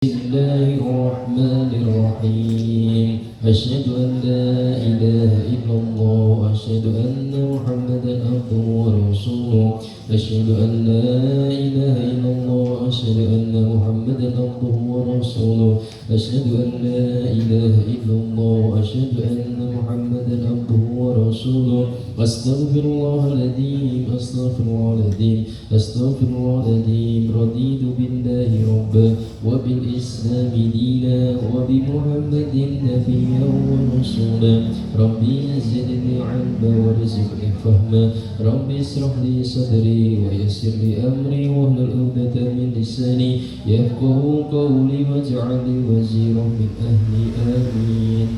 بسم الله الرحمن الرحيم أشهد أن لا إله إلا الله وأشهد أن محمدا عبده ورسوله أشهد أن لا إله إلا الله وأشهد أن محمدا عبده ورسوله أشهد أن لا إله إلا الله وأشهد أن محمدا عبده ورسوله أستغفر الله العظيم أستغفر الله العظيم أستغفر الله العظيم رضيت بالله ربا وبالإسلام دينا وبمحمد نبيا ورسولا ربي زدني علما وارزقني فهما ربي اشرح لي صدري ويسر لي أمري واحلل عقدة من لساني يفقهوا قولي واجعل لي وزيرا من أهلي آمين.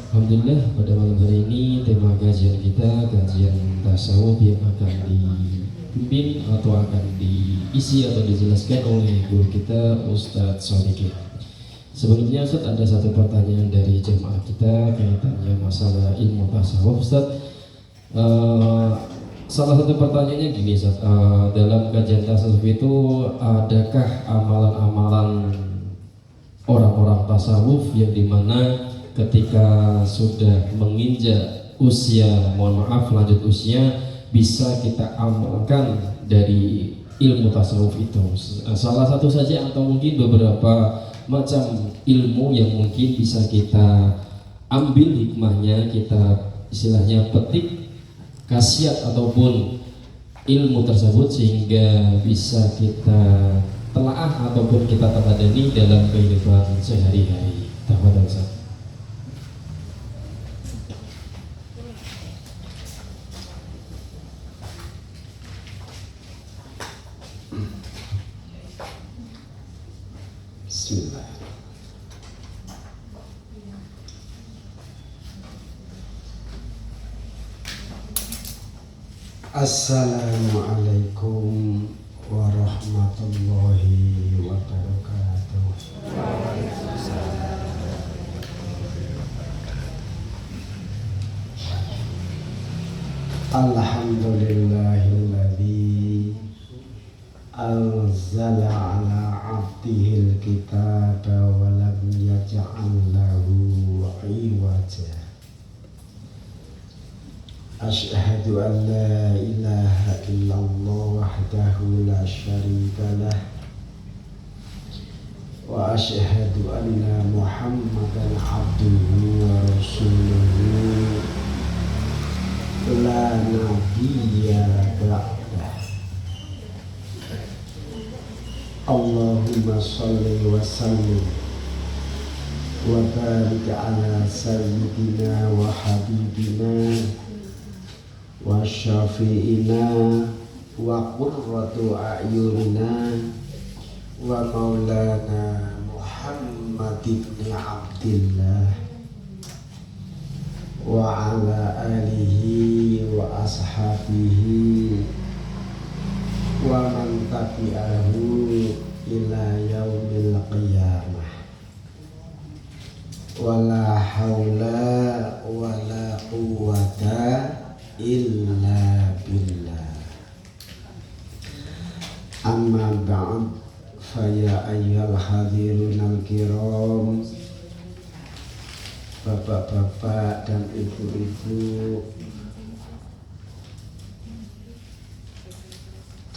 Alhamdulillah, pada malam hari ini tema kajian kita kajian tasawuf yang akan dipimpin atau akan diisi atau dijelaskan oleh guru kita Ustadz Shodikin. Sebelumnya Ustadz, ada satu pertanyaan dari jemaah kita kaitannya masalah ilmu tasawuf. Ustadz, salah satu pertanyaannya gini Ustadz, dalam kajian tasawuf itu adakah amalan-amalan orang-orang tasawuf yang dimana ketika sudah menginjak usia, mohon maaf lanjut usia, bisa kita amalkan dari ilmu tasawuf itu? Salah satu saja atau mungkin beberapa macam ilmu yang mungkin bisa kita ambil hikmahnya, kita istilahnya petik khasiat ataupun ilmu tersebut sehingga bisa kita telaah ataupun kita teladani dalam kehidupan sehari-hari. Tafadhol Ustaz. Bismillah. Assalamualaikum warahmatullahi wabarakatuh. Alhamdulillahilladzi anzala ala abdihil kitaba wa lam yaj'al lahu iwaja. Asyhadu an la ilaha illallah wahdahu la syarika lah wa asyhadu anna Muhammadan abduhu wa rasuluhu la nabiyya ba'dah. Allahumma salli wa sallim wa barik ala sayyidina wa habibina wa syafi'ina wa qurratu a'yunina wa maulana Muhammad ibn Abdillah wa ala alihi wa ashabihi wa man tabi'ahu ila yaumil qiyamah. Wala haula wala quwwata illa billah. Amma ba'd, fa ya ayyuhal hadirunal kiram, bapak-bapak dan ibu-ibu,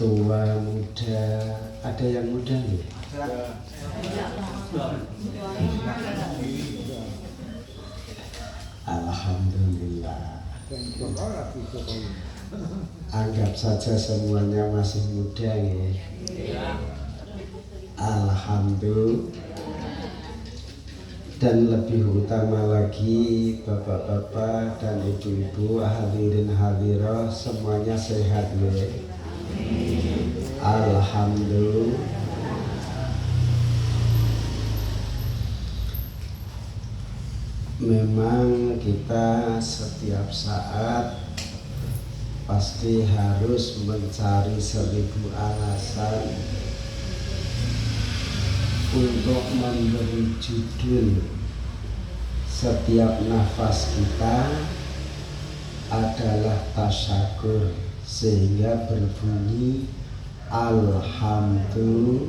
tua muda, ada yang muda nih? Alhamdulillah. Anggap saja semuanya masih muda ya. Alhamdulillah. Dan lebih utama lagi bapak-bapak dan ibu-ibu, hadirin hadirah semuanya sehat ya. Alhamdulillah. Memang kita setiap saat pasti harus mencari 1000 alasan untuk memberi judul setiap nafas kita adalah tasyakur, sehingga berbunyi alhamdulillah.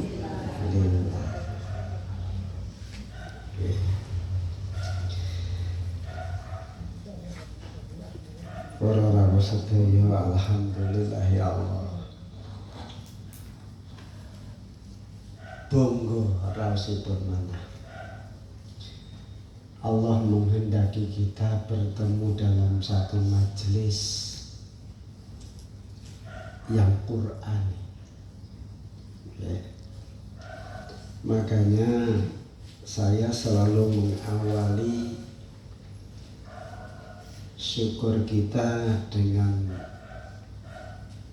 Para rawuh sedaya, alhamdulillah ya Allah. Bonggo raosipun manah. Allah menghendaki kita bertemu dalam satu majelis yang Qur'ani. Okay. Makanya saya selalu mengawali syukur kita dengan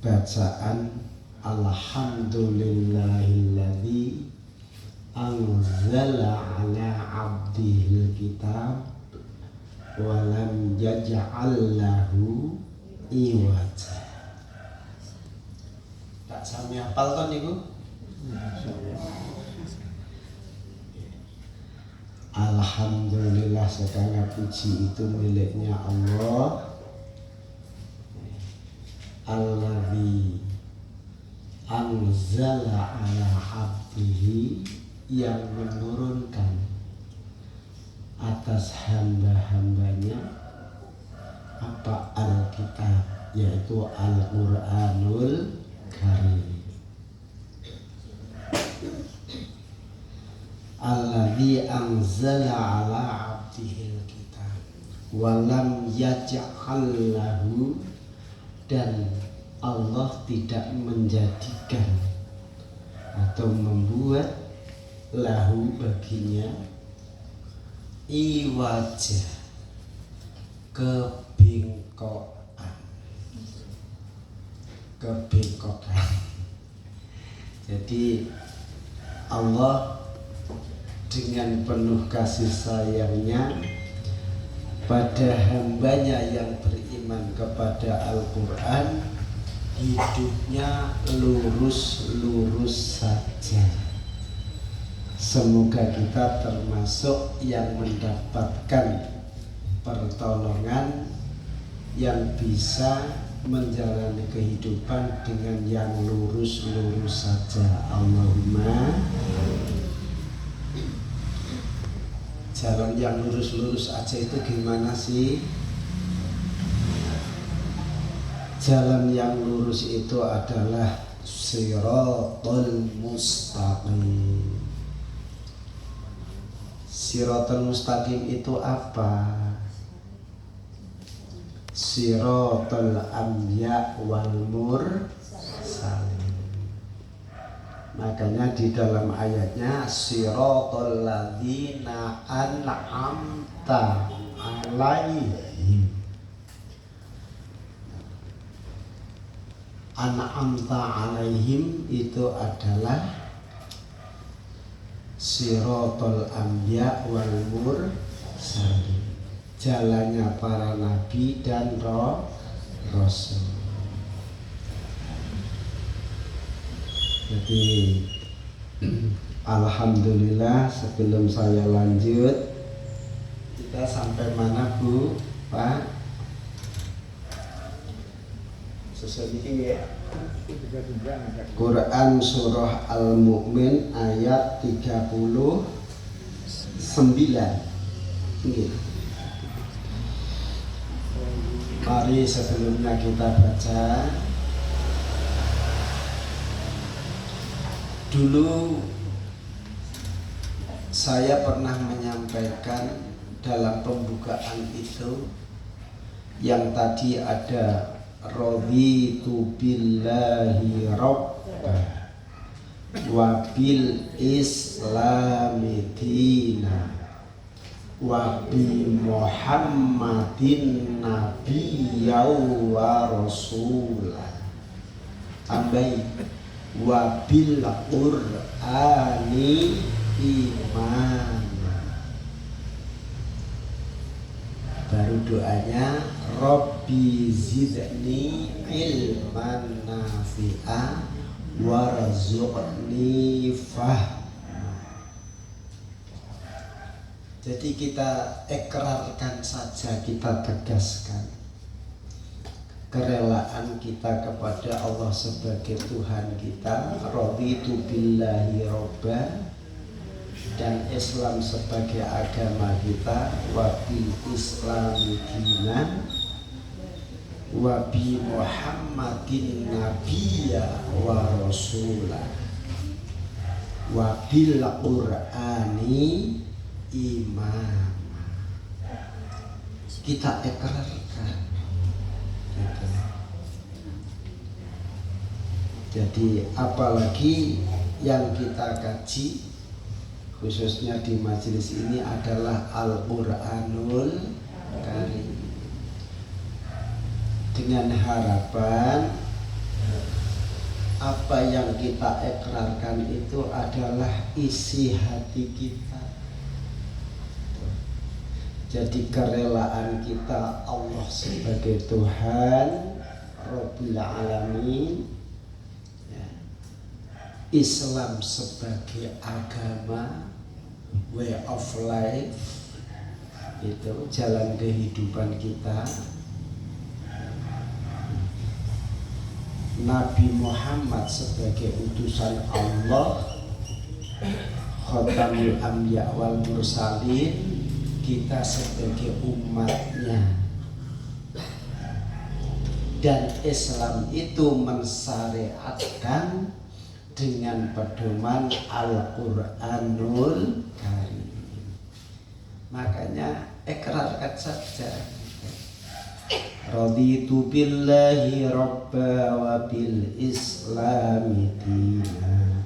bacaan Alhamdulillahilladzi anzala ala abdihil kitab wa lam yaj'al lahu iwaja. Tak sami hafal kan niku? Alhamdulillah, segala puji itu miliknya Allah. Alladzi anzala ala abdihi, yang menurunkan atas hamba-hambanya apa Alkitab, yaitu Al-Qur'anul Karim. Alladzi anzala ala abdihil kitab walam yaj'al lahu, dan Allah tidak menjadikan atau membuat lahu baginya iwajah, kebengkokan. Jadi Allah dengan penuh kasih sayangnya pada hambanya yang beriman kepada Al-Quran, hidupnya lurus-lurus saja. Semoga kita termasuk yang mendapatkan pertolongan, yang bisa menjalani kehidupan dengan yang lurus-lurus saja. Allahumma. Jalan yang lurus-lurus aja itu gimana sih? Jalan yang lurus itu adalah Shiratal Mustaqim. Shiratal Mustaqim itu apa? Shiratal Anbiya wal Mursalin. Makanya di dalam ayatnya Shiratal ladzina an'amta alaihim. An'amta alaihim itu adalah Shiratal Anbiya wal Mursalin, jalannya para nabi dan rasul. Jadi alhamdulillah, sebelum saya lanjut, kita sampai mana Bu, Pak? Sesuai ini ya. Quran surah Al-Mu'min ayat 39. Mari sebelumnya kita baca. Dulu saya pernah menyampaikan dalam pembukaan itu yang tadi ada raditu billahi rabba wa bil islami dina wa bi muhammadin nabiyyan wa rasulah, tambahin wa bil qur'ani iman. Baru doanya Rabbi zidni ilman nafi'a warzuqni fahma. Jadi kita ikrarkan saja, kita tegaskan kerelaan kita kepada Allah sebagai Tuhan kita, raditu billahi robba, dan Islam sebagai agama kita, wa bil islami dinan, wa bi Muhammadin nabiyya wa rasula wa bil Qur'ani imam. Kita ikrarkan gitu. Jadi apalagi yang kita kaji khususnya di majelis ini adalah Al-Qur'anul Karim, dengan harapan apa yang kita ikrarkan itu adalah isi hati kita. Jadi kerelaan kita Allah sebagai Tuhan Rabbil Alamin, ya. Islam sebagai agama, way of life, itu jalan kehidupan kita. Nabi Muhammad sebagai utusan Allah, Khatamul Anbiya wal Mursalin, kita sebagai umatnya. Dan Islam itu mensyariatkan dengan pedoman Al-Qur'anul Karim. Makanya ikrarkan saja. Raditu billahi rabba wa bil islami dina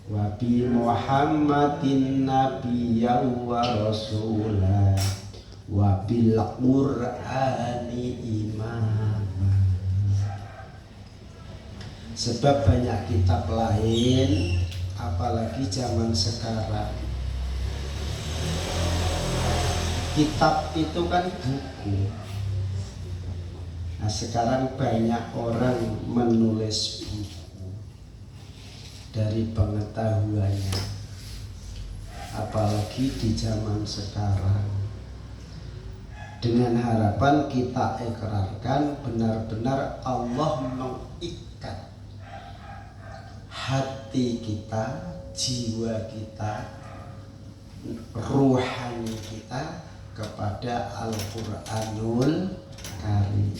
wa bi Muhammadin nabiyya wa rasula wa bil Qur'ani imam. Sebab banyak kitab lain, apalagi zaman sekarang. Kitab itu kan buku. Nah, sekarang banyak orang menulis buku dari pengetahuannya, apalagi di zaman sekarang, dengan harapan kita ikrarkan benar-benar Allah mengikat hati kita, jiwa kita, ruhani kita kepada Al-Qur'anul Karim.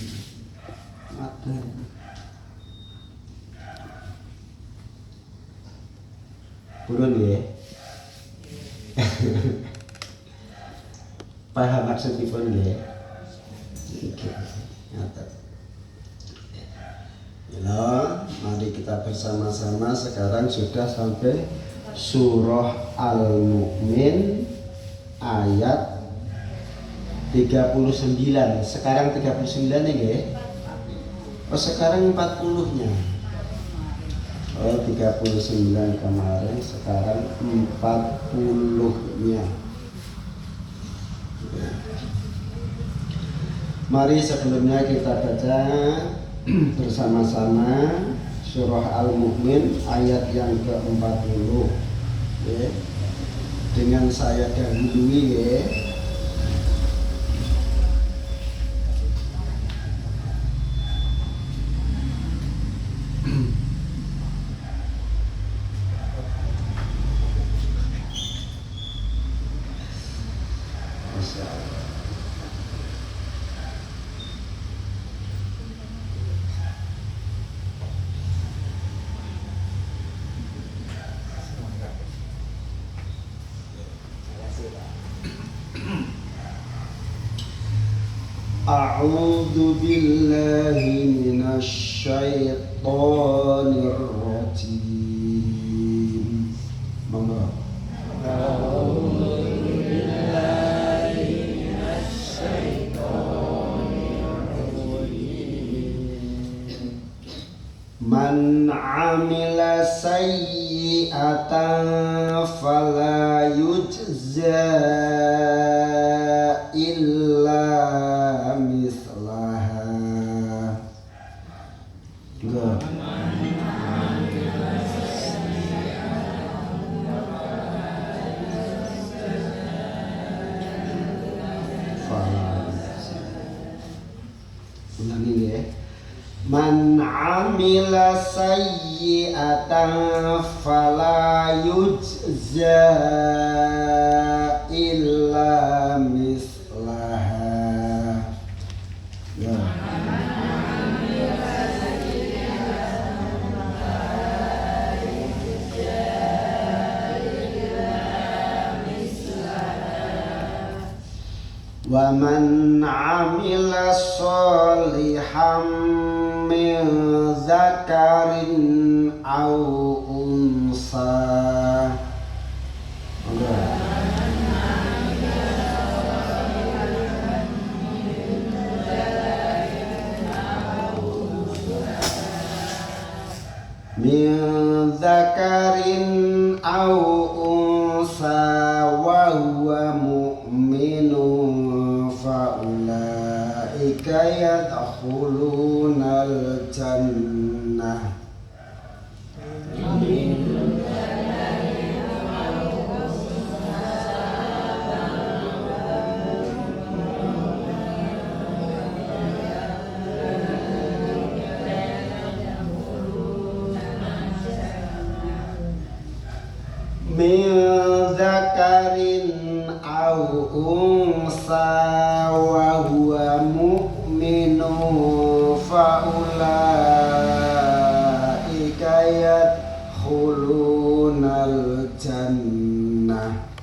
Purun ya. Paham maksudipun ya. Oke. Nyata. Ya, mari kita bersama-sama sekarang sudah sampai surah Al-Mu'min ayat 39. Sekarang 39 ya. Oh, sekarang 40-nya. Oh, 39 kemarin, sekarang 40-nya. Mari sebelumnya kita baca bersama-sama surah Al-Mu'min ayat yang ke-40. Ya. Dengan saya dahului ya. A'udzu billahi minasy syaithanir rajim. Monggo. A'udzu billahi minasy syaithanir rajim. Man 'amila sayyi'atan fala yujza illa mislaha. Ulangi ya. Man 'amila sayyi'atan fala yujza illa mislaha. Ya. Wa man 'amila sholihan min zakarin aw unsa. Min zakarin aw unsa wa huwa mu'minun fa ulaika yadkhulunal jannah. Min zakarin aw unsa wa huwa mu'minun fa ulaika yadkhulunal jannah.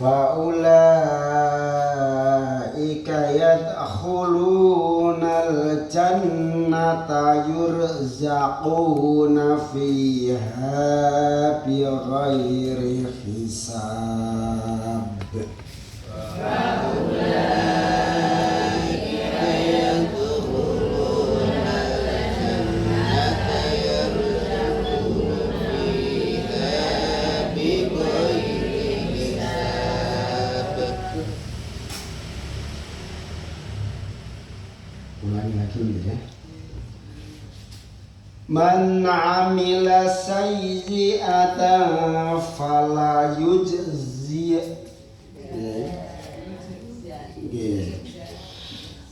Faulaika yadkhulunal jannata yurzaquna fiha bighairi hisab. Ulangi lagi ya. Man 'amila sayyi'atan fala yujzi.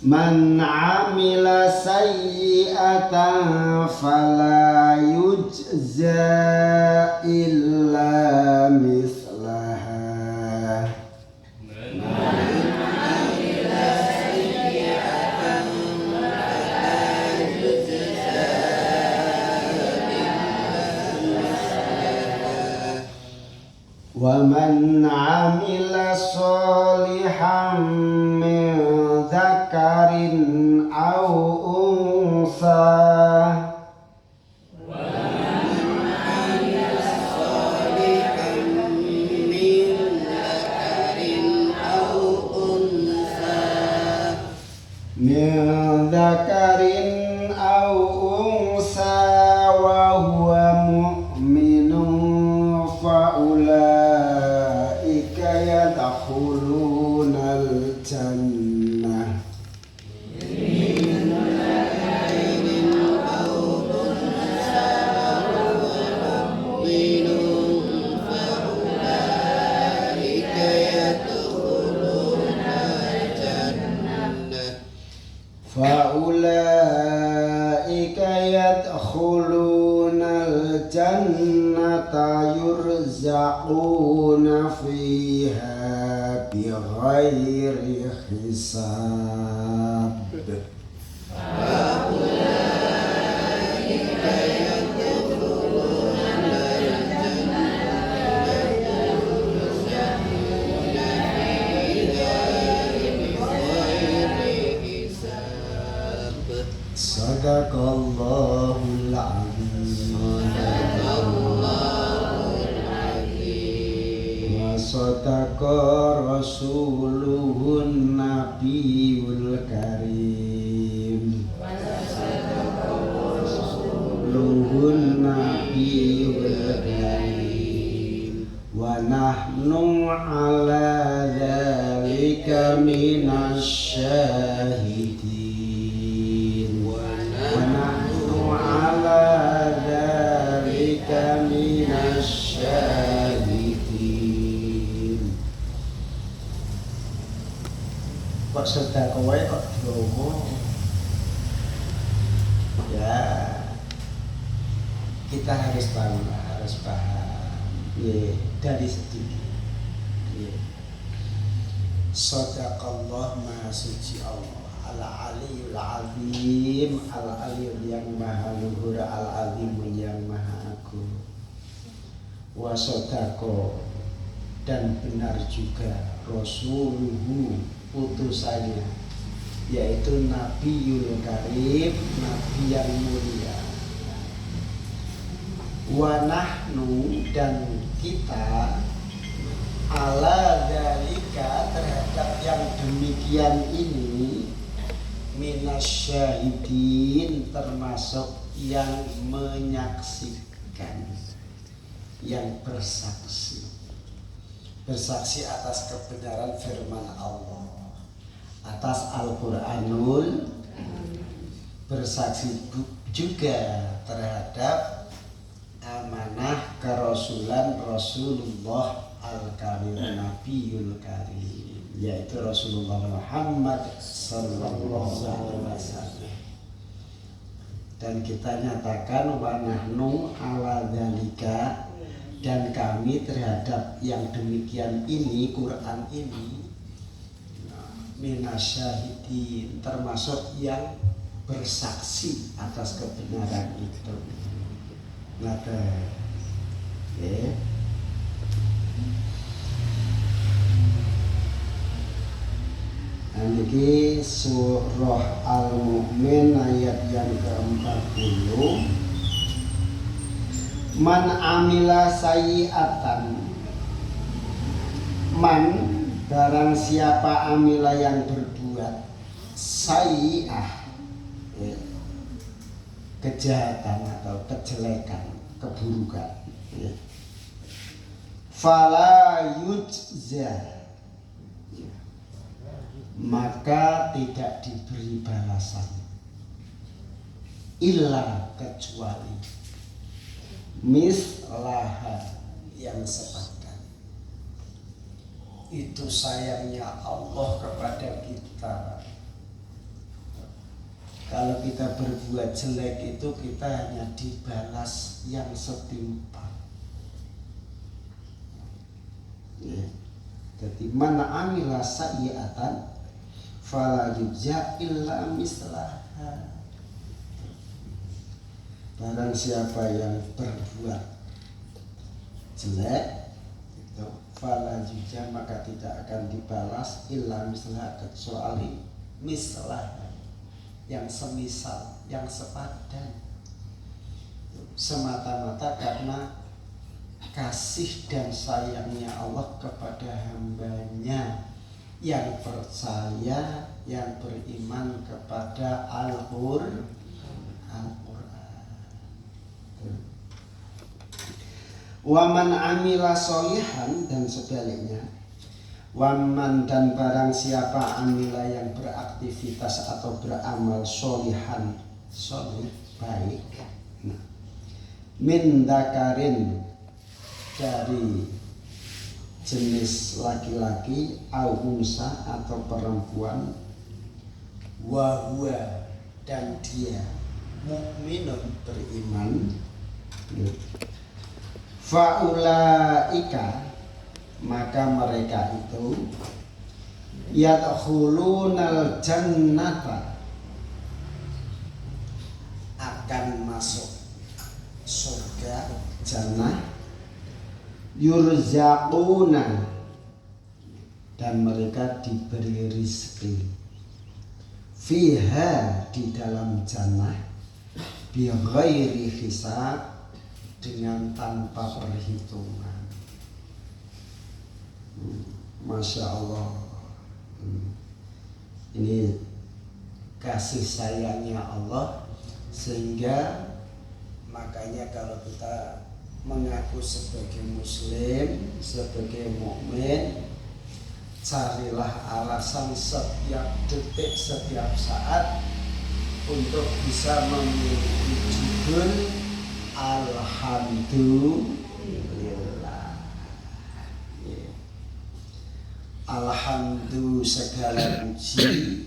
Man 'amila sayyi'atan fala yujza illa mislaha. Wa man 'amila sholihan min dzakarin aw unsa wa huwa mu'minun fa ulaika yadkhulunal jannah. Faulaika yadkhulunal jannata yurzaquna fiha bighairi hisab. Sadaqallahul azim. Wa sadaqa rasuluhun nabiyul karim. Rasuluhun nabiyul karim. Wa nahnu ala dzalika minasyahidin. Kok sedekah wae kok diomo. Ya, kita harus tahu, harus paham. Ya, dari sedikit. Ya. Shadaqallah, maha suci Allah, al-aliyul azim, al-aliyul yang maha luhur, al-azim yang maha agung. Wa shadaqa, dan benar juga rasuluhu, utusannya, yaitu Nabiyul Karim, Nabi yang mulia. Wa nahnu, dan kita, ala dalika, terhadap yang demikian ini, minasyahidin, termasuk yang menyaksikan, yang bersaksi atas kebenaran firman Allah, atas Al-Quranul, bersaksi juga terhadap amanah kerasulan Rasulullah Al-Karim, Nabiyul Karim, yaitu Rasulullah Muhammad sallallahu alaihi wasallam. Dan kita nyatakan wa nahnu ala dzalika, dan kami terhadap yang demikian ini, Quran ini, minasyahidin, termasuk yang bersaksi atas kebenaran itu. Nada, ya. Ini surah Al-Mu'min ayat yang ke-40. Man amila sayyi'atan, man barang siapa amila yang berbuat sayyi'ah, ya, kejahatan atau kejelekan, keburukan, ya. Fala yujza, maka tidak diberi balasan, illa, kecuali, mislaha, yang sepadan. Itu sayangnya Allah kepada kita. Kalau kita berbuat jelek itu kita hanya dibalas yang setimpal, ya. Jadi mana amila sayyi'atan fala yujza illa mislaha. Barang siapa yang berbuat jelek itu fala yujza, maka tidak akan dibalas illa mislaha, kecuali mislaha, yang semisal, yang sepadan, semata-mata karena kasih dan sayangnya Allah kepada hambanya yang percaya, yang beriman kepada Al-Qur'an. Waman amila solihan, dan sebaliknya, waman, dan barang siapa amila yang beraktivitas atau beramal solihan, solih, baik, nah, min dakarin, dari jenis laki-laki, au unsa, atau perempuan, wa huwa, dan dia mukminun, beriman, faulaika, maka mereka itu yadkhulunal jannata, akan masuk surga, jannah, yurzaquna, dan mereka diberi rizki, fiha, di dalam jannah, bi ghairi hisab, dengan tanpa perhitungan. Masya Allah. Ini kasih sayangnya Allah, sehingga makanya kalau kita mengaku sebagai muslim, sebagai mukmin, carilah alasan setiap detik, setiap saat untuk bisa memiliki judul Alhamdulillah. Alhamdulillah, segala puji.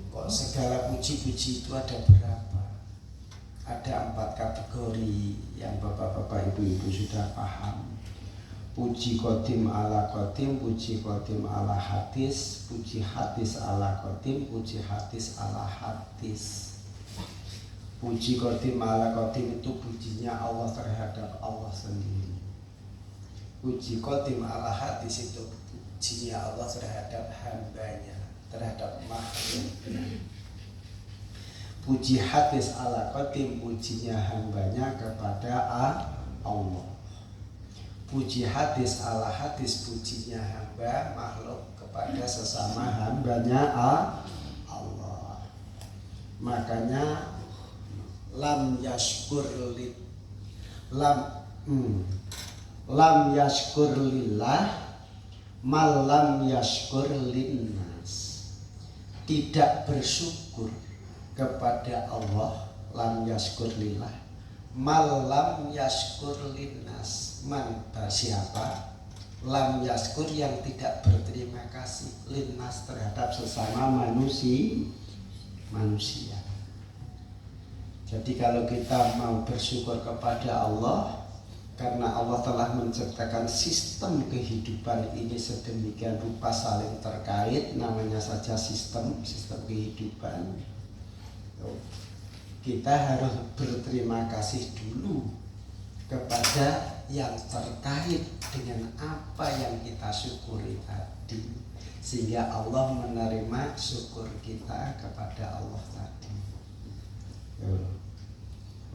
Kok segala puji-puji itu ada berapa? Ada 4 kategori yang bapak-bapak, ibu-ibu sudah paham. puji qadim ala qadim, puji qadim ala hadis, puji hadis ala qadim, puji hadis ala hadis. Puji qadim ala qadim itu pujinya Allah terhadap Allah sendiri. Puji qadim ala hadis itu pujinya Allah terhadap hambanya, terhadap makhluknya. Puji hadis ala qadim, pujinya hambanya kepada Allah. Puji hadis ala hadis, pujinya hamba makhluk kepada sesama hambanya Allah. Makanya lam yashkur lillah mal lam yashkur linnas. Tidak bersyukur kepada Allah, lam yashkur lillah mal lam yashkur linnas. Man siapa? Lam yashkur yang tidak berterima kasih linnas terhadap sesama manusia. Jadi kalau kita mau bersyukur kepada Allah, karena Allah telah menciptakan sistem kehidupan ini sedemikian rupa saling terkait, namanya saja sistem kehidupan. Kita harus berterima kasih dulu kepada yang terkait dengan apa yang kita syukuri tadi, sehingga Allah menerima syukur kita kepada Allah tadi.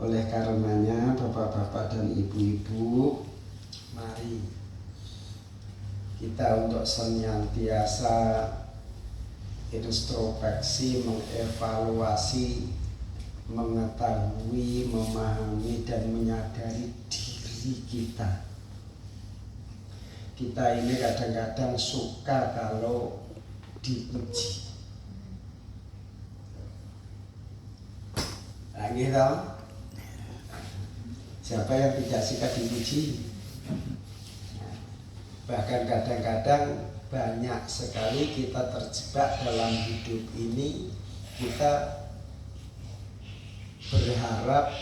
Oleh karenanya bapak-bapak dan ibu-ibu, mari kita untuk senantiasa introspeksi, mengevaluasi, mengetahui, memahami dan menyadari diri kita. Kita ini kadang-kadang suka kalau dipuji. Nah, gitu. Siapa yang tidak suka dipuji? Bahkan kadang-kadang banyak sekali kita terjebak dalam hidup ini, kita berharap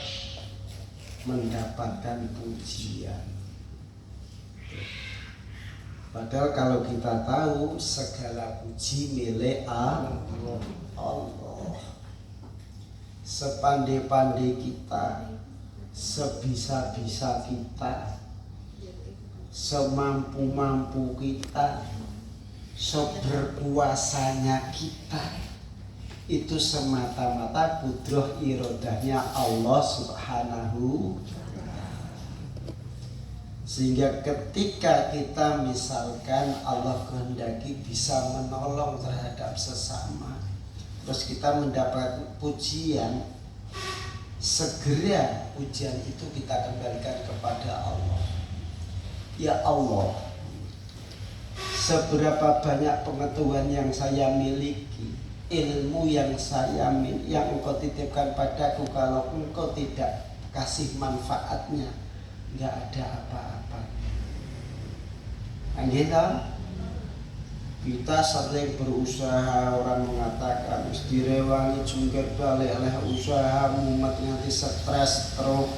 mendapatkan pujian. Padahal kalau kita tahu segala puji milik Allah. Sepandai-pandai kita, sebisa-bisa kita, semampu-mampu kita, seberkuasanya kita, itu semata-mata kudrah irodahnya Allah Subhanahu. Sehingga ketika kita misalkan Allah kehendaki bisa menolong terhadap sesama, terus kita mendapat pujian, segera pujian itu kita kembalikan kepada Allah. Ya Allah, seberapa banyak pengetahuan yang saya miliki, ilmu yang yang Engkau titipkan padaku, kalau Engkau tidak kasih manfaatnya, nggak ada apa-apa. Gitu. Kita sering berusaha, orang mengatakan direwangi jungkir balik oleh usaha, mumet nanti stres, stroke,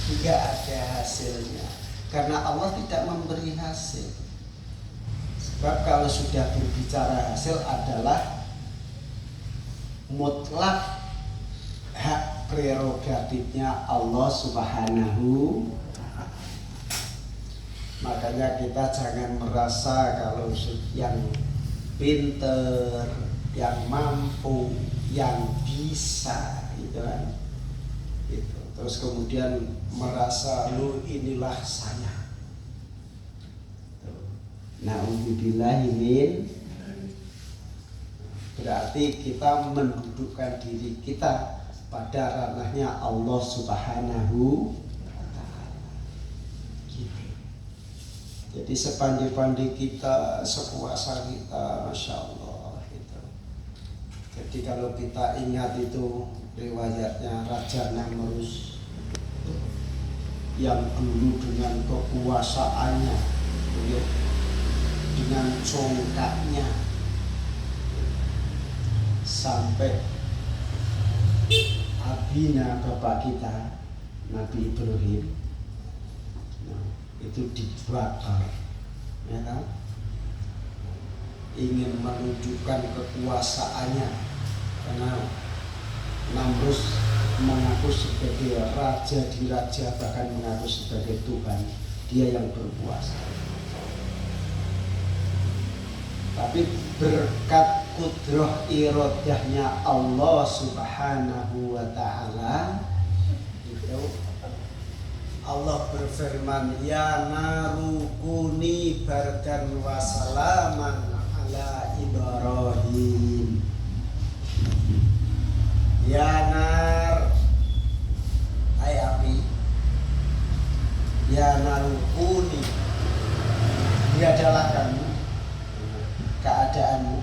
tidak ada hasilnya. Karena Allah tidak memberi hasil. Sebab kalau sudah berbicara hasil adalah mutlak hak prerogatifnya Allah Subhanahu. Makanya kita jangan merasa kalau yang pinter, yang mampu, yang bisa, gitu kan. Gitu. Terus kemudian merasa lu inilah saya. Na'udzubillahi min, berarti kita mendudukkan diri kita pada ranahnya Allah Subhanahu wa ta'ala. Gitu. Jadi sepandai-pandai kita, sepuasa kita, Masya Allah gitu. Jadi kalau kita ingat itu riwayatnya Raja Namrus yang dulu dengan kekuasaannya, dengan congkaknya, sampai abina bapak kita Nabi Ibrahim, itu dibakar, ya kan? Ingin menunjukkan kekuasaannya, karena Namrus mengaku sebagai raja di raja, bahkan mengaku sebagai Tuhan, dia yang berkuasa. Tapi berkat kudrah iradahnya Allah Subhanahu wa ta'ala, itu Allah berfirman, ya naru kuni bardan wa salaman ala Ibrahim. Ya nar, hai api, ya naru kuni, biadalah kamu keadaanmu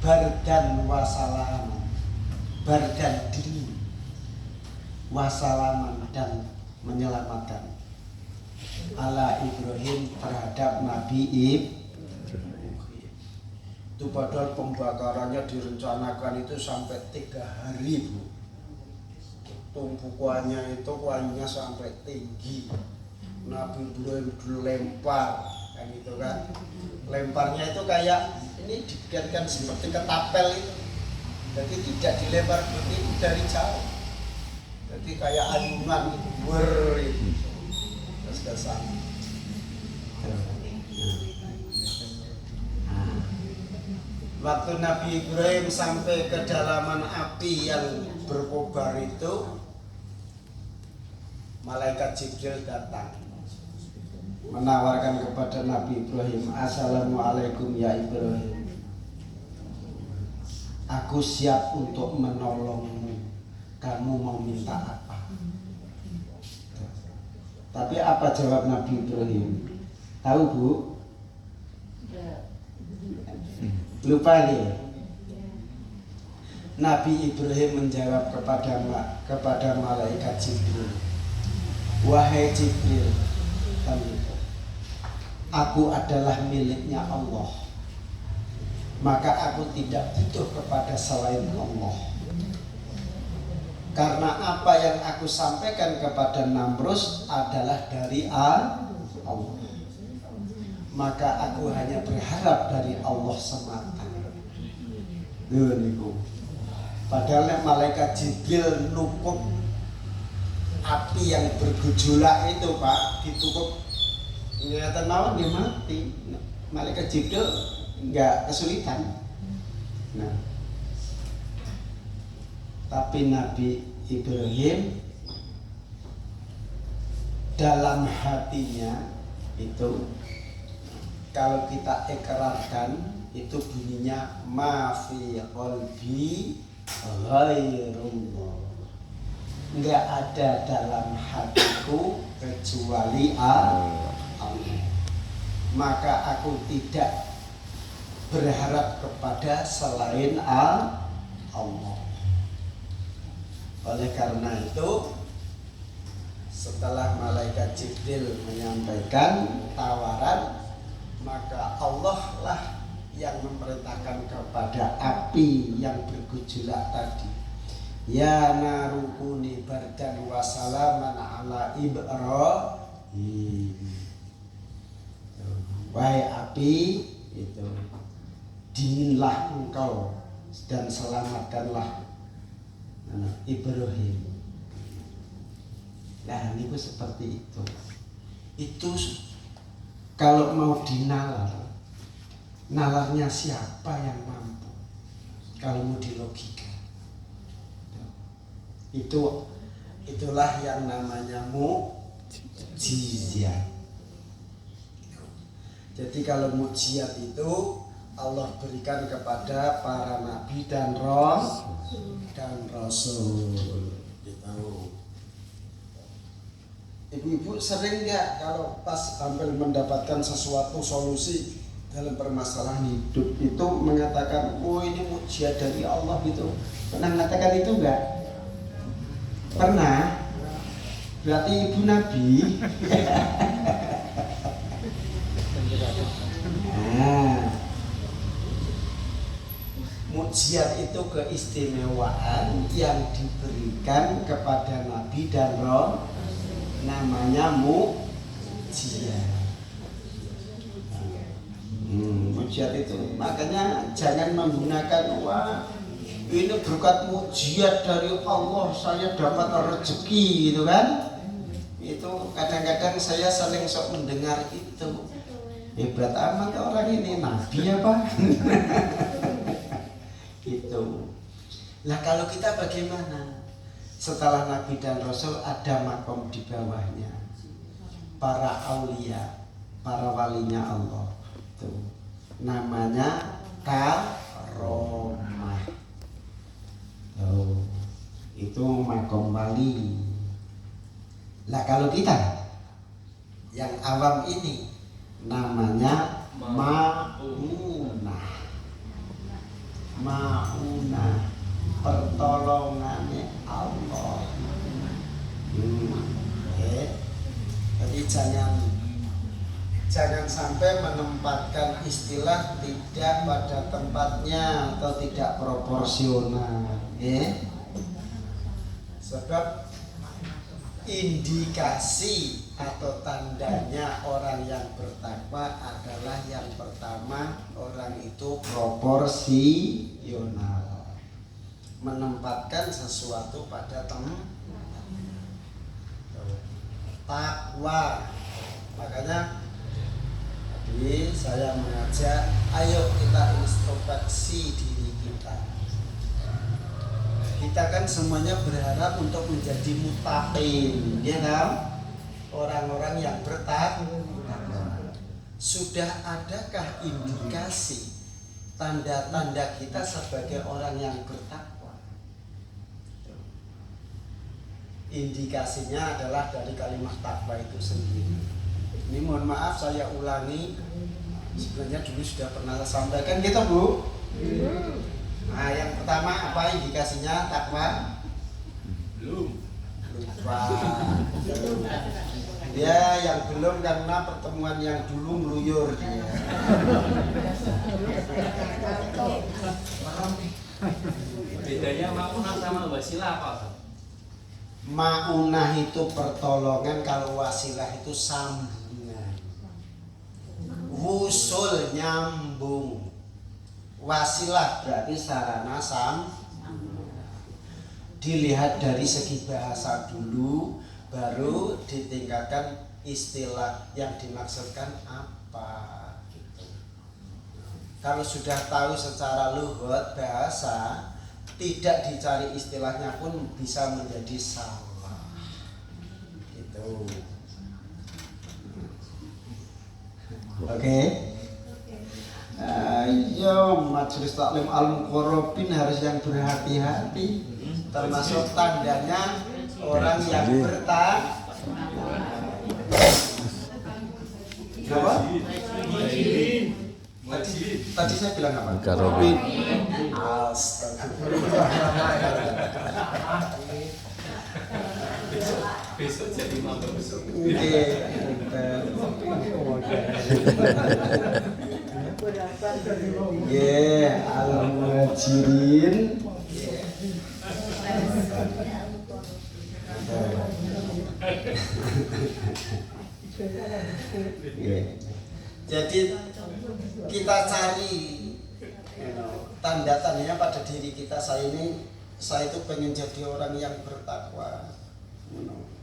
bardan wasalaman, bardan dingin, wasalaman dan menyelamatkan ala Ibrahim terhadap Nabi Ibrahim. Itu padahal pembakarannya direncanakan itu sampai 3 hari, Bu. Tumpukannya itu kayunya sampai tinggi. Nabi Ibrahim dulu lempar, kan gitu kan. Lemparnya itu kayak ini dibiarkan seperti ketapel itu. Jadi tidak dilempar begini dari jauh. Jadi kayak ayunan itu, itu. Terus ke sana. Waktu Nabi Ibrahim sampai kedalaman api yang berkobar itu, malaikat Jibril datang menawarkan kepada Nabi Ibrahim, assalamualaikum ya Ibrahim, aku siap untuk menolongmu, kamu mau minta apa? Tapi apa jawab Nabi Ibrahim? Tahu, Bu? Lupa nih. Nabi Ibrahim menjawab kepada malaikat Jibril, wahai Jibril, aku adalah miliknya Allah, maka aku tidak butuh kepada selain Allah. Karena apa yang aku sampaikan kepada Namrus adalah dari Allah, maka aku hanya berharap dari Allah semata. Padahal malaikat Jibril nukuk api yang bergejolak itu, Pak, ditukuk ingatan mawon dia mati. Malaikat Jibril nggak kesulitan. Nah, tapi Nabi Ibrahim dalam hatinya itu, kalau kita ikrarkan itu bunyinya ma fi qalbi ghairullah, enggak ada dalam hatiku kecuali Allah, maka aku tidak berharap kepada selain Allah. Oleh karena itu, setelah malaikat Jibril menyampaikan tawaran, maka Allah lah yang memerintahkan kepada api yang bergejolak tadi, ya narukuni bardan wa salaman ala Ibrahim, wahai api, itu dinginlah engkau dan selamatkanlah Ibrahim. Nah, ini seperti itu. Itu kalau mau dinalar, nalarnya siapa yang mampu? Kalau mau dilogika, itulah yang namanya mukjizat. Jadi kalau mukjizat itu Allah berikan kepada para nabi dan rasul. Gitu. Ibu-ibu sering nggak kalau pas hampir mendapatkan sesuatu solusi dalam permasalahan hidup itu mengatakan, oh ini mukjizat dari Allah gitu? Pernah mengatakan itu enggak? Pernah? Berarti ibu nabi. Nah, mukjizat itu keistimewaan yang diberikan kepada nabi dan roh, namanya pujian. Pujian itu makanya jangan menggunakan wah ini berkat mujizat dari Allah saya dapat rezeki gitu kan. Itu kadang-kadang saya saling sok mendengar itu. Hebat amat orang ini, nabi apa? Itu. Nah kalau kita bagaimana? Setelah nabi dan rasul ada makom di bawahnya. Para aulia, para walinya Allah. Tuh. Namanya karomah. Tuh. Itu makom wali. Lah kalau kita yang awam ini namanya maunah. Maunah pertolongannya Allah. Jadi jangan sampai menempatkan istilah tidak pada tempatnya atau tidak proporsional. Sebab indikasi atau tandanya orang yang bertakwa adalah yang pertama orang itu proporsional, menempatkan sesuatu pada tempat. Takwa. Makanya tadi saya mengajak ayo kita introspeksi diri kita. Kita kan semuanya berharap untuk menjadi muttaqin, ya kan? Orang-orang yang bertakwa. Sudah adakah indikasi tanda-tanda kita sebagai orang yang bertakwa? Indikasinya adalah dari kalimat takwa itu sendiri. Ini mohon maaf saya ulangi, sebenarnya dulu sudah pernah saya sampaikan gitu Bu. Nah yang pertama apa indikasinya takwa? Belum. Lupa. Ya yang belum karena pertemuan yang dulu meluyur. Bedanya maunah sama wasilah apa? Maunah itu pertolongan, kalau wasilah itu sambungan. Wusul nyambung. Wasilah berarti sarana sambung. Dilihat dari segi bahasa dulu, baru ditingkatkan istilah yang dimaksudkan apa gitu. Kalau sudah tahu secara lugat bahasa, tidak dicari istilahnya pun bisa menjadi salah gitu. Oke. Ayo majelis taklim al-muqarrabin harus yang berhati-hati, termasuk tandanya orang yang bertakwa. Apa? Tadi saya bilang apa? Muqarrabin. Besok jadi mangga besok. Al-muhajirin. Jadi kita cari tanda-tandanya pada diri kita. Saya itu pengen jadi orang yang bertakwa,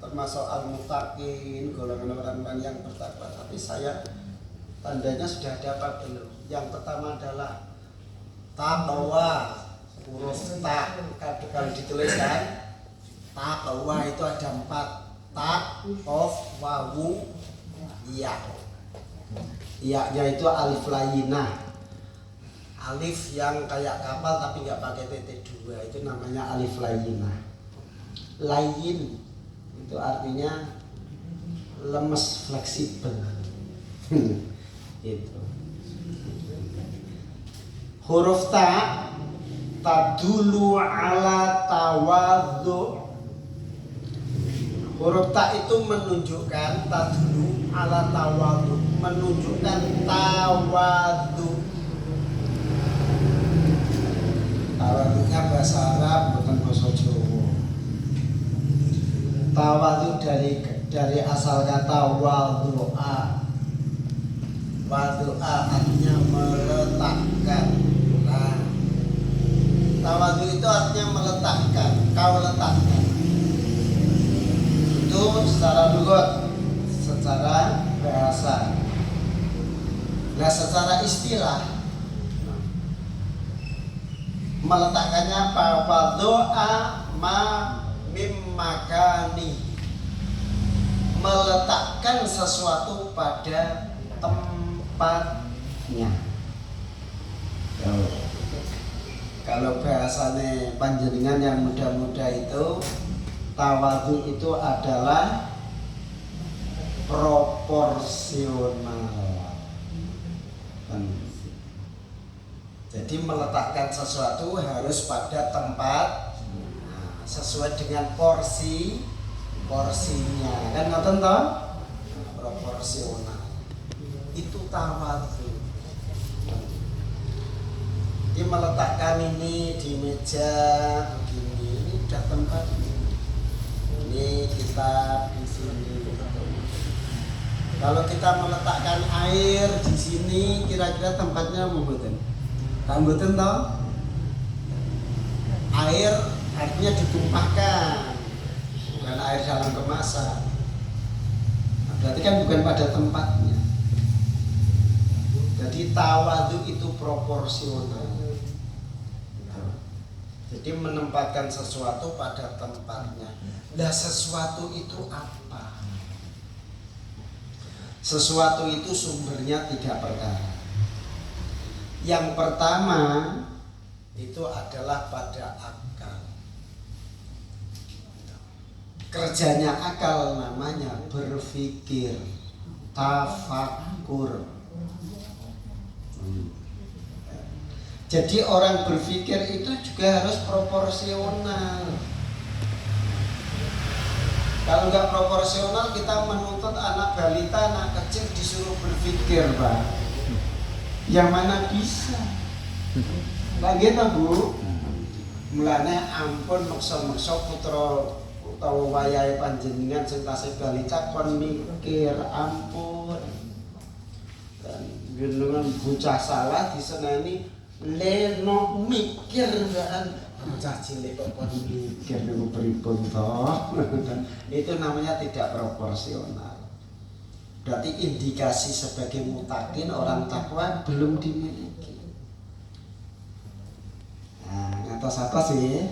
termasuk al-muttaqin, golongan orang-orang yang bertakwa. Tapi saya tandanya sudah dapat belum? Yang pertama adalah taqwa, huruf ta. Kalau dituliskan taqwa itu ada 4. Ta, qaf, wawu, ya. Ya-nya itu alif layinah. Alif yang kayak kapal tapi nggak pakai titik 2, itu namanya alif layinah. Layin itu artinya lemes, fleksibel. Itu. Huruf ta tadulu ala tawadhu. Huruf ta itu menunjukkan tadulu ala tawadhu, menunjukkan tawadhu. Tawadhunya bahasa Arab bukan bahasa Jawa. Tawadhu dari dari asal kata wadu'a. Wadu'a artinya meletakkan. Nah, tawadu itu artinya meletakkan, kau letakkan. Itu secara lugat, secara bahasa. Nah, secara istilah meletakkannya apa? Wadu'a ma mimmakani, meletakkan sesuatu pada tempatnya. Kalau bahasanya panjenengan yang muda-muda itu, tawadu itu adalah proporsional. Jadi meletakkan sesuatu harus pada tempat, sesuai dengan porsinya, kan ngoten toh? Proporsional. Itu tawadu. Dia meletakkan ini di meja begini, ini udah tempat ini kitab di sini. Kalau kita meletakkan air di sini, kira-kira tempatnya mboten? Mboten toh? Air artinya ditumpahkan, bukan air dalam kemasan. Nah, berarti kan bukan pada tempatnya. Jadi tawadu itu proporsional. Jadi menempatkan sesuatu pada tempatnya. Lah sesuatu itu apa? Sesuatu itu sumbernya 3 perkara. Yang pertama itu adalah pada akal. Kerjanya akal namanya berpikir, tafakkur. Jadi orang berpikir itu juga harus proporsional. Kalau nggak proporsional, kita menuntut anak balita, anak kecil disuruh berpikir, Pak. Yang mana bisa? Lagi gitu, Bu. Mulane ampun maksa-maksa putra utawa wayahe panjenengan sing tasih balita kon mikir, ampun. Dan jenengan bocah salah diseneni leno mikir kan bocah cilik kok kon mikir niku pripun toh. Itu namanya tidak proporsional. Berarti indikasi sebagai mutakin orang takwa belum dimiliki. Nah, ngatos-atos sih.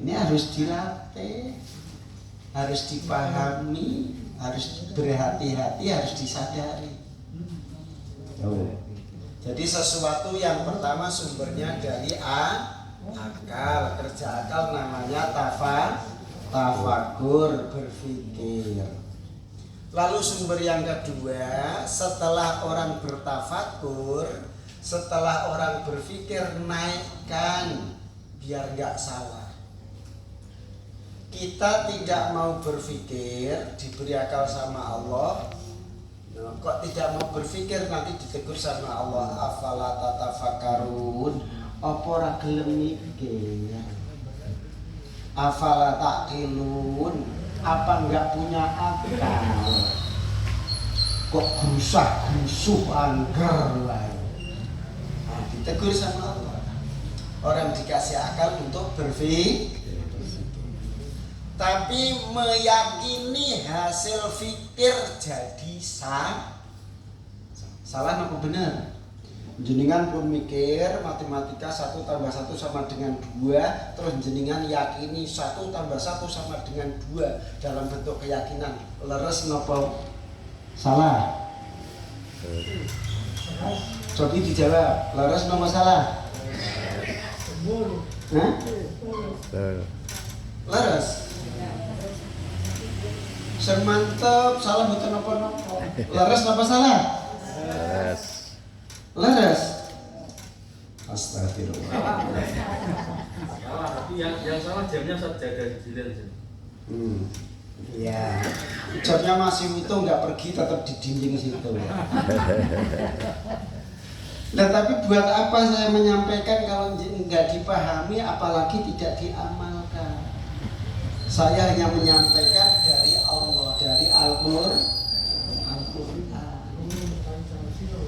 Ini harus dilatih, harus dipahami, harus berhati-hati, harus disadari. Jadi sesuatu yang pertama sumbernya dari akal, kerja akal namanya tafakur, berpikir. Lalu sumber yang kedua, setelah orang bertafakur, setelah orang berpikir, naikkan biar nggak salah. Kita tidak mau berpikir, diberi akal sama Allah. Nah, kok tidak mau berpikir, nanti ditegur sama Allah, afala tatafakkarun, apa ora gelem mikir, afala taqilun, apa enggak punya akal, kok gerusah-gerusuh angger wae. Nah, ditegur sama Allah. Orang dikasih akal untuk berpikir, tapi meyakini hasil fikir jadi salah apa benar? Jenengan pun mikir matematika 1 + 1 sama dengan 2, terus jenengan yakini 1 + 1 sama dengan 2 dalam bentuk keyakinan. Leres nopo salah? Coba dijawab, leres nopo salah? Hah? Leres. Semantep, salah betul nopo-nopo. Leres nopo salah? Leres. Astagfirullah. Salah, tapi yang salah jamnya saat jaga di sini. Ya, jamnya masih utuh, nggak pergi, tetap di dinding situ. Nah, tapi buat apa saya menyampaikan kalau nggak dipahami, apalagi tidak diamalkan? Saya hanya menyampaikan dari Allah, dari Al-Qur'an.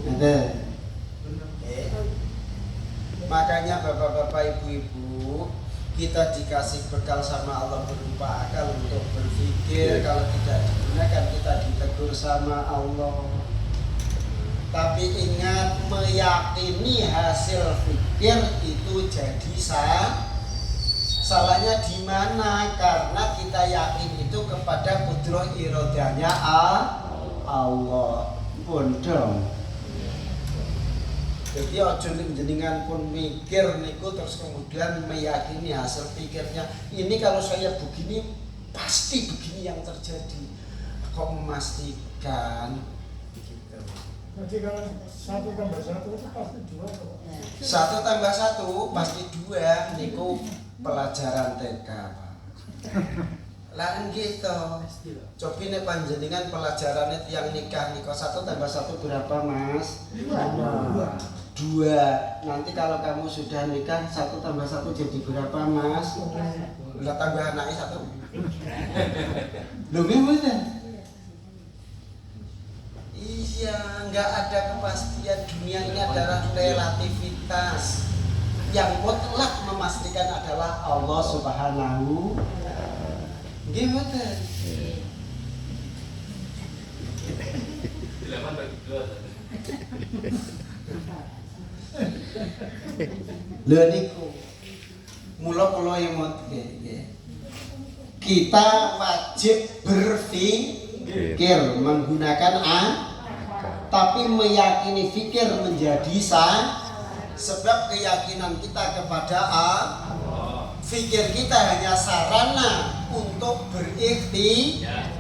Ada. Makanya bapak-bapak, ibu-ibu, kita dikasih bekal sama Allah berupa akal untuk berpikir. Kalau tidak digunakan kita ditegur sama Allah. Tapi ingat, meyakini hasil pikir itu jadi salahnya di mana? Karena kita yakin itu kepada kudrah iradanya Allah. Pondong. Jadi ojo jenengan pun mikir niku terus kemudian meyakini hasil pikirnya. Ini kalau saya begini pasti begini yang terjadi. Kok memastikan gitu. Jadi kalau 1 tambah 1 itu pasti 2 kok. 1 tambah 1 pasti 2 niku pelajaran TK, Pak. Lah gitu. Cobi nek panjenengan pelajarannya tiang nikah niku 1 tambah 1 berapa, Mas? 2. Nanti kalau kamu sudah nikah 1 tambah 1 jadi berapa, Mas? Lah tambah anaknya 1. Lho bener. Iya, enggak ada kepastian. Dunia ini adalah relativitas. Yang mutlak memastikan adalah Allah Subhanahu. Gimana? 8/2. Lho niku. Mula kula emot nggih. Kita wajib berpikir menggunakan tapi meyakini fikir menjadi sebab keyakinan kita kepada fikir kita hanya sarana untuk berikhtiar.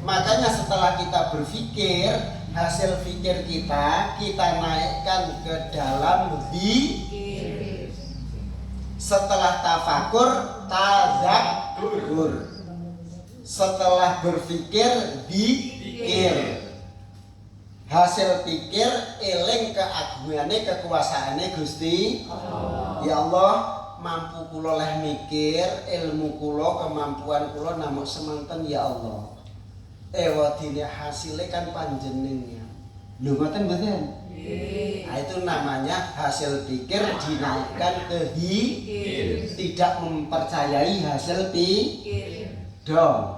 Makanya setelah kita berpikir, hasil pikir kita naikkan ke dalam zikir. Setelah tafakur, tadzakkur. Setelah berpikir, zikir. Hasil pikir eling keagungane kekuasaane Gusti Ya Allah, mampu kula leh mikir, ilmu kula, kemampuan kula namung semanten ya Allah. Ewadine hasilnya kan panjenengan. Lho ngoten mboten? Nggih. Nah, itu namanya hasil pikir dinaikkan ke tidak mempercayai hasil pikir. Dong.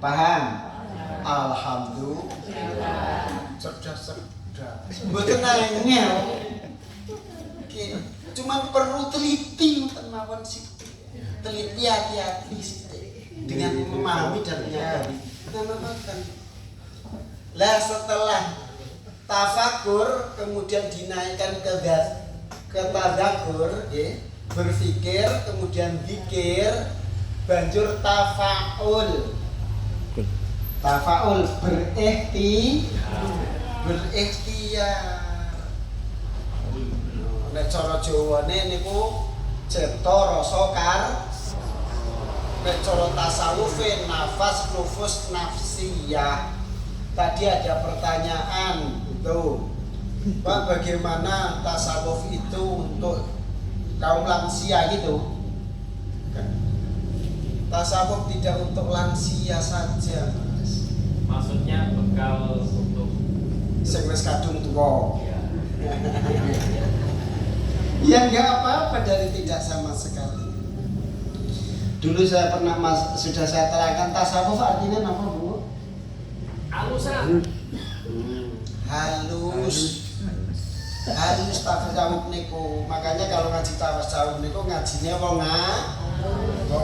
Paham? Alhamdulillah. Cerdas. Mboten angel. Cuman perlu teliti mawon sih. Teliti hati-hati dengan memahami dan menyadari. Lah setelah tafakur kemudian dinaikkan ke tadzakur, berpikir kemudian zikir, banjur tafaul. Tafaul berikhtiar. Nek cara Jawane niku cipta rasa nek cara tasawufe nafas, nufus, nafsiyah. Tadi ada pertanyaan itu, Pak, bagaimana tasawuf itu untuk kaum lansia gitu? Tasawuf tidak untuk lansia saja, Mas. Maksudnya bekal untuk sing wis kadung tuwa. ya. Ya enggak apa-apa dari tidak sama sekali. Dulu saya pernah sudah saya terangkan tasawuf artinya apa, Bu? Alusan. Halus tasawuf niku. Makanya kalau ngaji tasawuf niku ngajine wong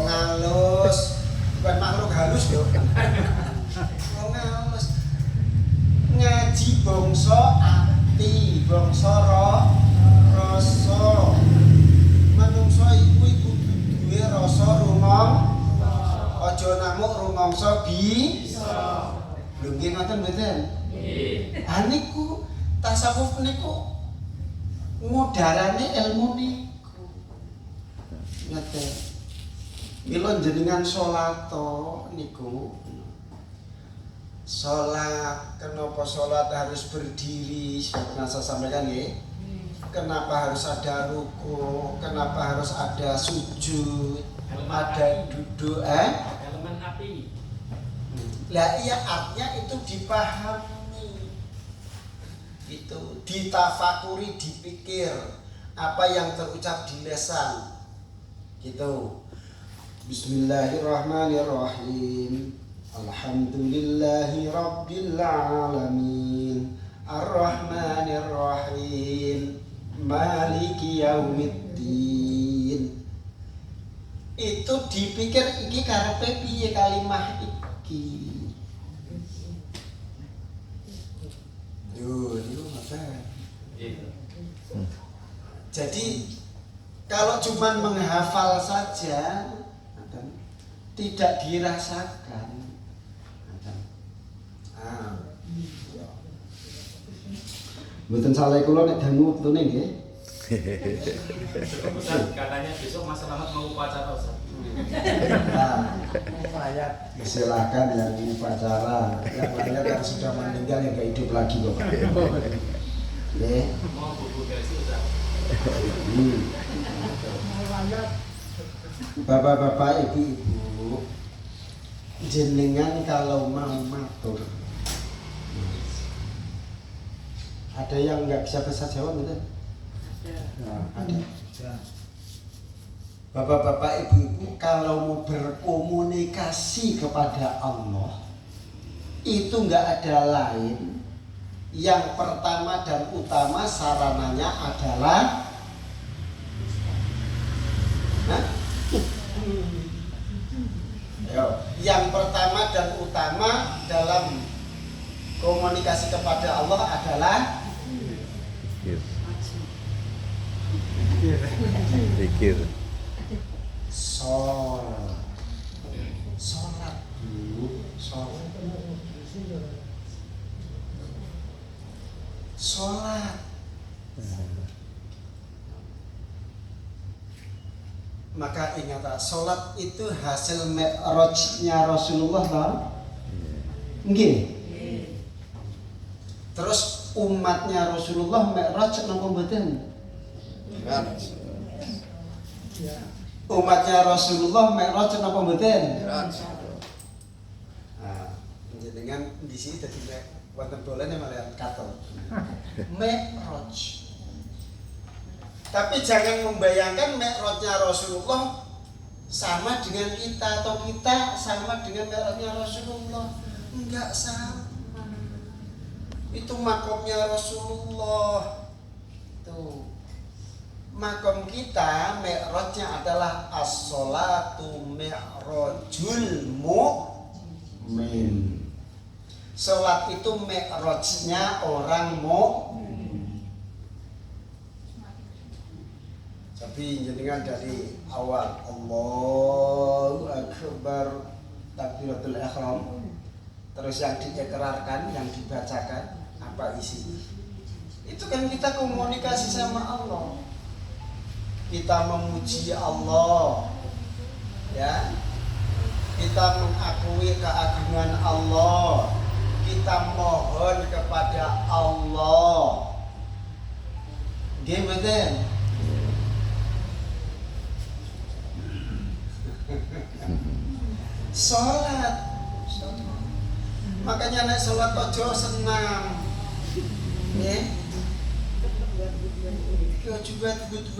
halus. Bukan makhluk halus lho. Wong halus. Ngaji bangsa ati, bangsa rasa. Manungsa iku kudu duwe rasa rumong. Aja namung rumangsa bisa. Lho nggih ngoten mboten? Nggih. Ha niku tasawuf niku mudarane ilmu niku. Ngoten. Mila jenengan salat niku. Salat, kenapa salat harus berdiri? Seperti saya sampaikan nggih. Kenapa harus ada ruku? Kenapa harus ada sujud? Ada duduk, Elemen api. Lah iya artinya itu dipahami, itu ditafakuri, dipikir apa yang terucap di lisan gitu. Bismillahirrahmanirrahim. Alhamdulillahi rabbil alamin. Ar-Rahmanir-Rahim. Maliki yaumiddin. Itu dipikir iki karepe piye kalimah iki. Yo, itu apa? Jadi kalau cuma menghafal saja tidak dirasakan. Mboten salah kula nek dangu wektune nggih. Ustaz, katanya besok Mas Selamat mau upacara Ustaz. Silakan yang upacara. Yang lainnya kan sudah meninggal yang gak hidup lagi kok. Mau bubur gaji Ustaz. Bapak-bapak, ibu-ibu, jenengan kalau mau matur, ada yang nggak bisa bahasa Jawa betul? Ada. Bapak-bapak, ibu-ibu, kalau mau berkomunikasi kepada Allah, itu nggak ada lain. Yang pertama dan utama sarananya adalah yang pertama dan utama dalam komunikasi kepada Allah adalah Zikir. Sholat dulu, sholat. Maka ingatlah, sholat itu hasil mi'rajnya Rasulullah kan? Nggih. Terus umatnya Rasulullah mi'raj napa mboten? Umatnya Rasulullah mi'raj napa mboten? Nah, dengan di sini dadi wonten bolane malah katon. Mi'raj. Tapi jangan membayangkan mi'rajnya Rasulullah sama dengan kita atau kita sama dengan mi'rajnya Rasulullah. Enggak sama. Itu makomnya Rasulullah. Tuh. Makom kita mi'rajnya adalah as-sholatu mi'rajul mu'min. Salat itu mi'rajnya orang mukmin. Tapi jenengan dari awal Allahu Akbar takbiratul ihram, terus yang diikrarkan, yang dibacakan apa isinya? Itu kan kita komunikasi sama Allah. Kita memuji Allah, ya. Kita mengakui keagungan Allah. Kita mohon kepada Allah. Nggih mboten? Sholat. Makanya nek sholat ojo senam. Nggih. Ojo buat gitu.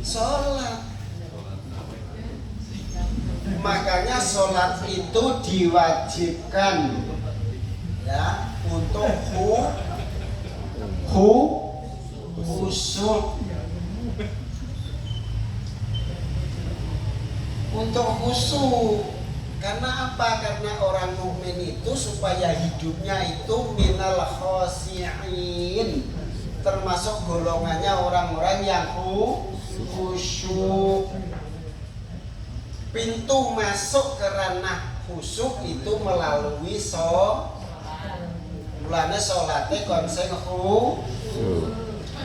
Sholat. Makanya sholat itu diwajibkan ya untuk khusyuk. Untuk khusyuk. Karena apa? Karena orang mukmin itu supaya hidupnya itu minal khosyi'in, termasuk golongannya orang-orang yang khusyuk. Pintu masuk ke ranah khusyuk itu melalui mulane salate konsep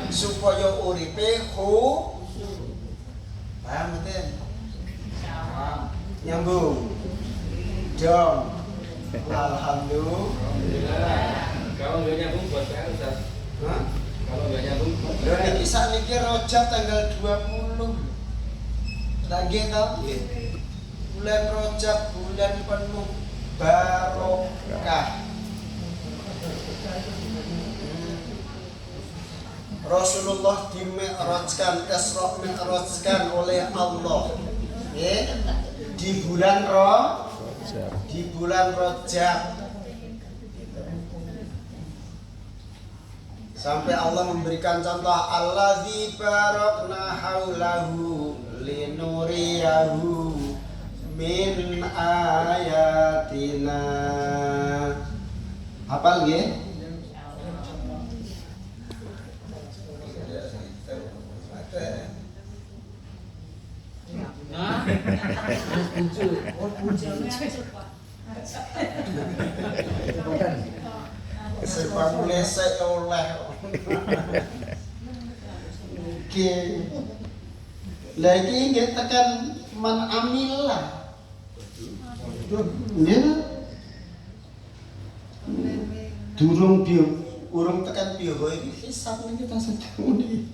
supaya uripe paham mboten? Nyambung. Dong. Alhamdulillah. Kalau nggak nyambung buat saya Ustaz. Hah? Kalau nggak nyambung buat Lho niki sakniki Rajab tanggal 20. Nggih to? Bulan Rajab bulan penuh barokah. Rasulullah dimi'rajkan, Isra mi'rajkan oleh Allah. Di bulan Rajab. Sampai Allah memberikan contoh allazi barakna haulahu linuriyahu min ayatina. Hafal nggih? Sebab lesek oleh. Oke. Lagi nggih tekan man amila. Ya. Urung tekan biyo iki hisab ning kita sedang iki.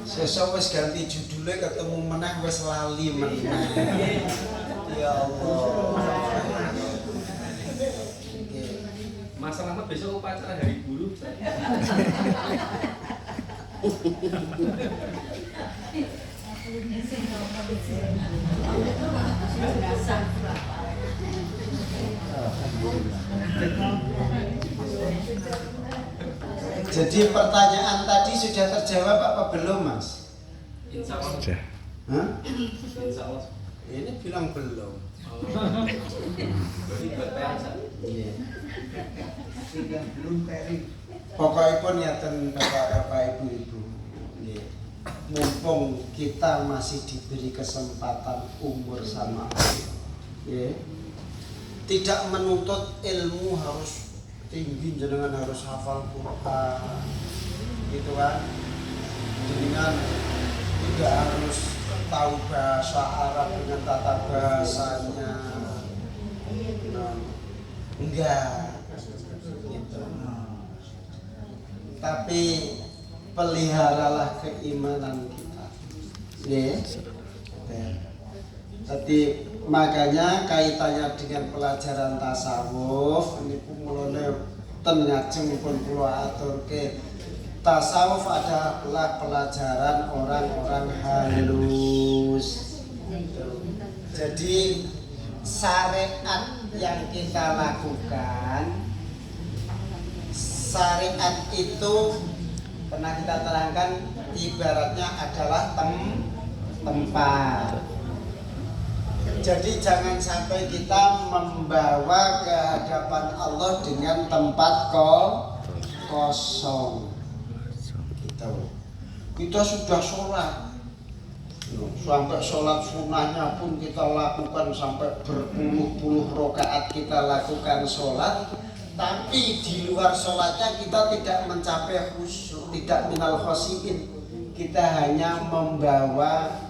Sesuk wis ganti judulnya ketemu meneh wis lali meneh. Ya Allah. Mas Rahmat besok upacara hari buruh. Jadi pertanyaan tadi sudah terjawab apa belum, Mas? Insya Allah. Hah? Insya Allah. Ini bilang belum. Berarti buat PLS. Iya. Pokoknya pun ya Bapak Ibu-ibu. Mumpung kita masih diberi kesempatan umur sama Allah. Tidak menuntut ilmu harus tinggi, jenengan harus hafal Quran, gitu kan? Jenengan tidak harus tahu bahasa Arab dengan tata bahasanya, enggak, gitu. Tapi peliharalah keimanan kita, Jadi makanya kaitannya dengan pelajaran tasawuf ini mulane ten ngajeng pun kula aturke. Tasawuf adalah pelajaran orang-orang halus. Jadi syariat yang kita lakukan, syariat itu pernah kita terangkan ibaratnya adalah tempat. Jadi jangan sampai kita membawa ke hadapan Allah dengan tempat kosong. Kita sudah sholat, sampai sholat sunnahnya pun kita lakukan sampai berpuluh-puluh rakaat kita lakukan sholat, tapi di luar sholatnya kita tidak mencapai khusyuk, tidak minal khosyin. Kita hanya membawa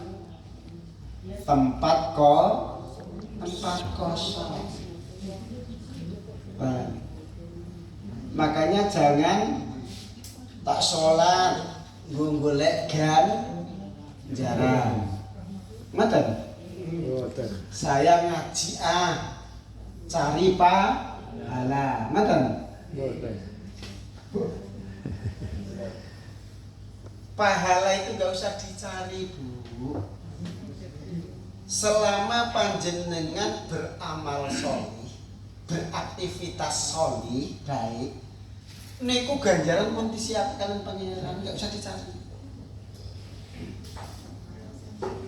tempat kosong. Makanya jangan tak sholat golek jarang. Ngoten. Saya ngaji cari pahala. Ngoten. Pahala itu gak usah dicari, Bu. Selama panjenengan beramal sholih, beraktivitas sholih baik, niku ganjaran pun disiapkan panjenengan, nggak usah dicari.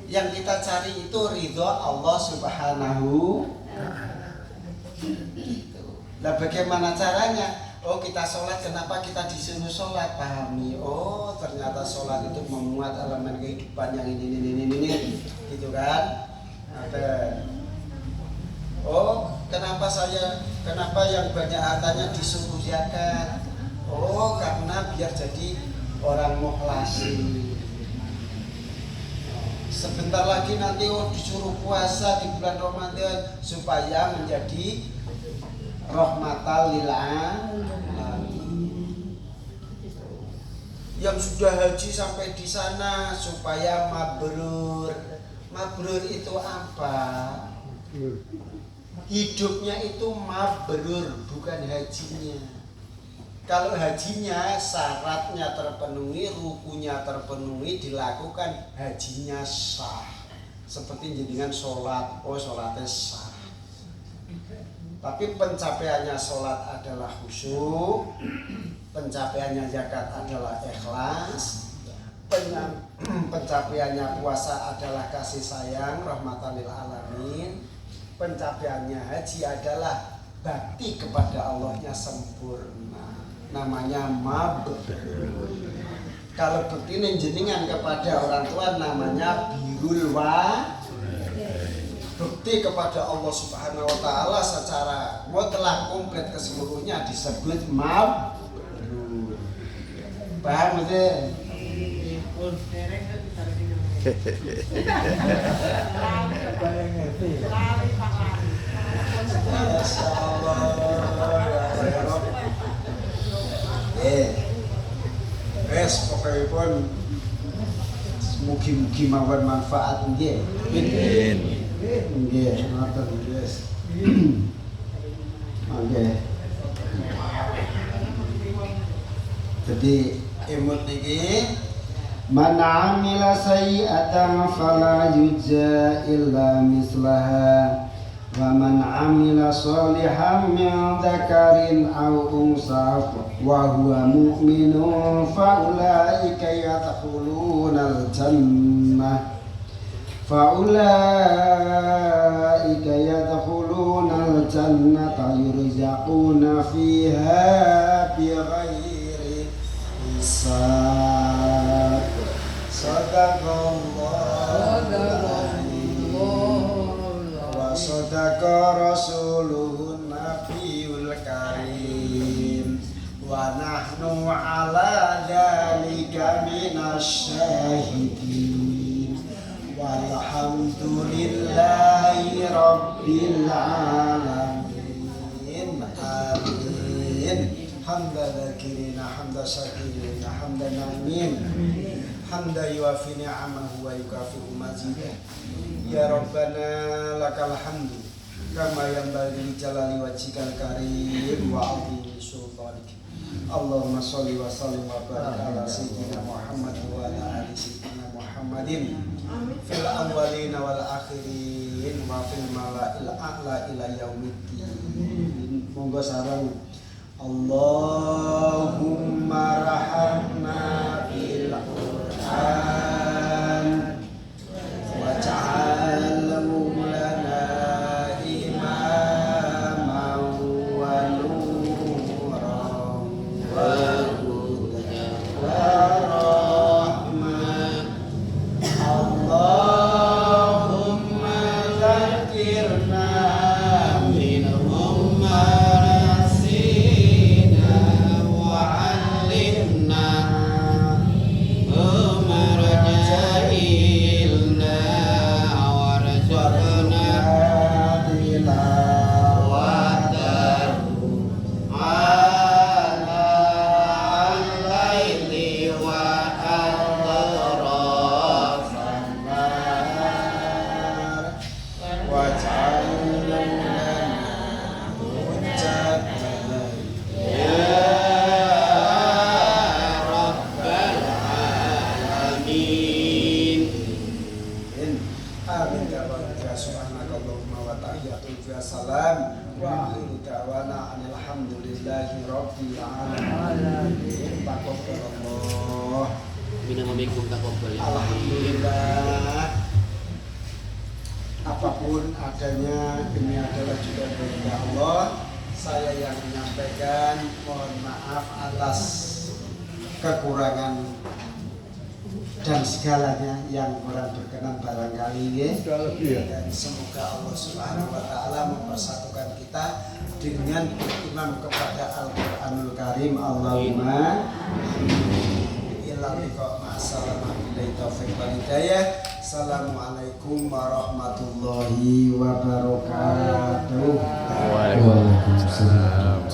Yang kita cari itu ridho Allah Subhanahu. Nah, bagaimana caranya? Oh, kita sholat, kenapa kita disuruh sholat? Pahami. Oh, ternyata sholat itu memuat elemen kehidupan yang ini, gitu kan? Ada. Oh, kenapa yang banyak hartanya disuruh zakat? Oh, karena biar jadi orang mukhlasin. Sebentar lagi nanti disuruh puasa di bulan Ramadan supaya menjadi rahmatan lil alamin. yang sudah haji sampai di sana supaya mabrur. Mabrur itu apa? Hidupnya itu mabrur, bukan hajinya. Kalau hajinya syaratnya terpenuhi, rukunya terpenuhi, dilakukan, hajinya sah. Seperti jenengan sholat, sholatnya sah. Tapi pencapaiannya sholat adalah khusyuk, pencapaiannya zakat adalah ikhlas, pencapaiannya puasa adalah kasih sayang, rahmatan lil alamin, pencapaiannya haji adalah bakti kepada Allahnya sempurna, namanya mabrur. Kalau bekti jenengan kepada orang tua namanya birrul bekti kepada Allah Subhanahu wa taala secara mutlak komplit keseluruhnya disebut mabrur. Paham betul? Pokokipun mugi-mugi mawon manfaat nggih. Nggih, ngoten nggih. Nggih. Jadi emut niki man amila sayyi'atan fala yujza illa mislaha wa man amila sholihan min dzakarin aw unsa wa huwa mu'minun fa ulaika yadkhulunal jannah yurzaquna fiha bighairi hisab. Wa sadaqa rasuluhun nabiyul karim wa nahnu ala dzalika minasyahidin walhamdulillahi rabbil alamin. Amin. Hamda dzakirina hamda syakirina hamda na'imin hamda yuafi ni'amahu wa yukafi'u mazidah. Ya Rabbana lakal hamdu kama yanbaghi li jalali wajhikal karim wa 'azimi sultanik. Allahumma sholli wa sallim wa barik ala sayyidina Muhammad wa ala ali sayyidina Muhammadin fil awwalin wal akhirin wa fil mala'il a'la ila yaumiddin. Monggo sareng. Allahumma rahamna bil Qur'an waj'alhu lana imaman wa nuran wa hudan wa rahmah. Allahumma dzakirna minhum Alhamdulillah. Apapun adanya, ini adalah juga berkat Allah. Saya yang menyampaikan, mohon maaf atas kekurangan dan segalanya yang kurang berkenan barangkali ya. Dan semoga Allah Subhanahu wa taala mempersatukan kita dengan beriman kepada Al-Qur'anul Karim. Allahumma Assalamualaikum warahmatullahi wabarakatuh. Waalaikumsalam.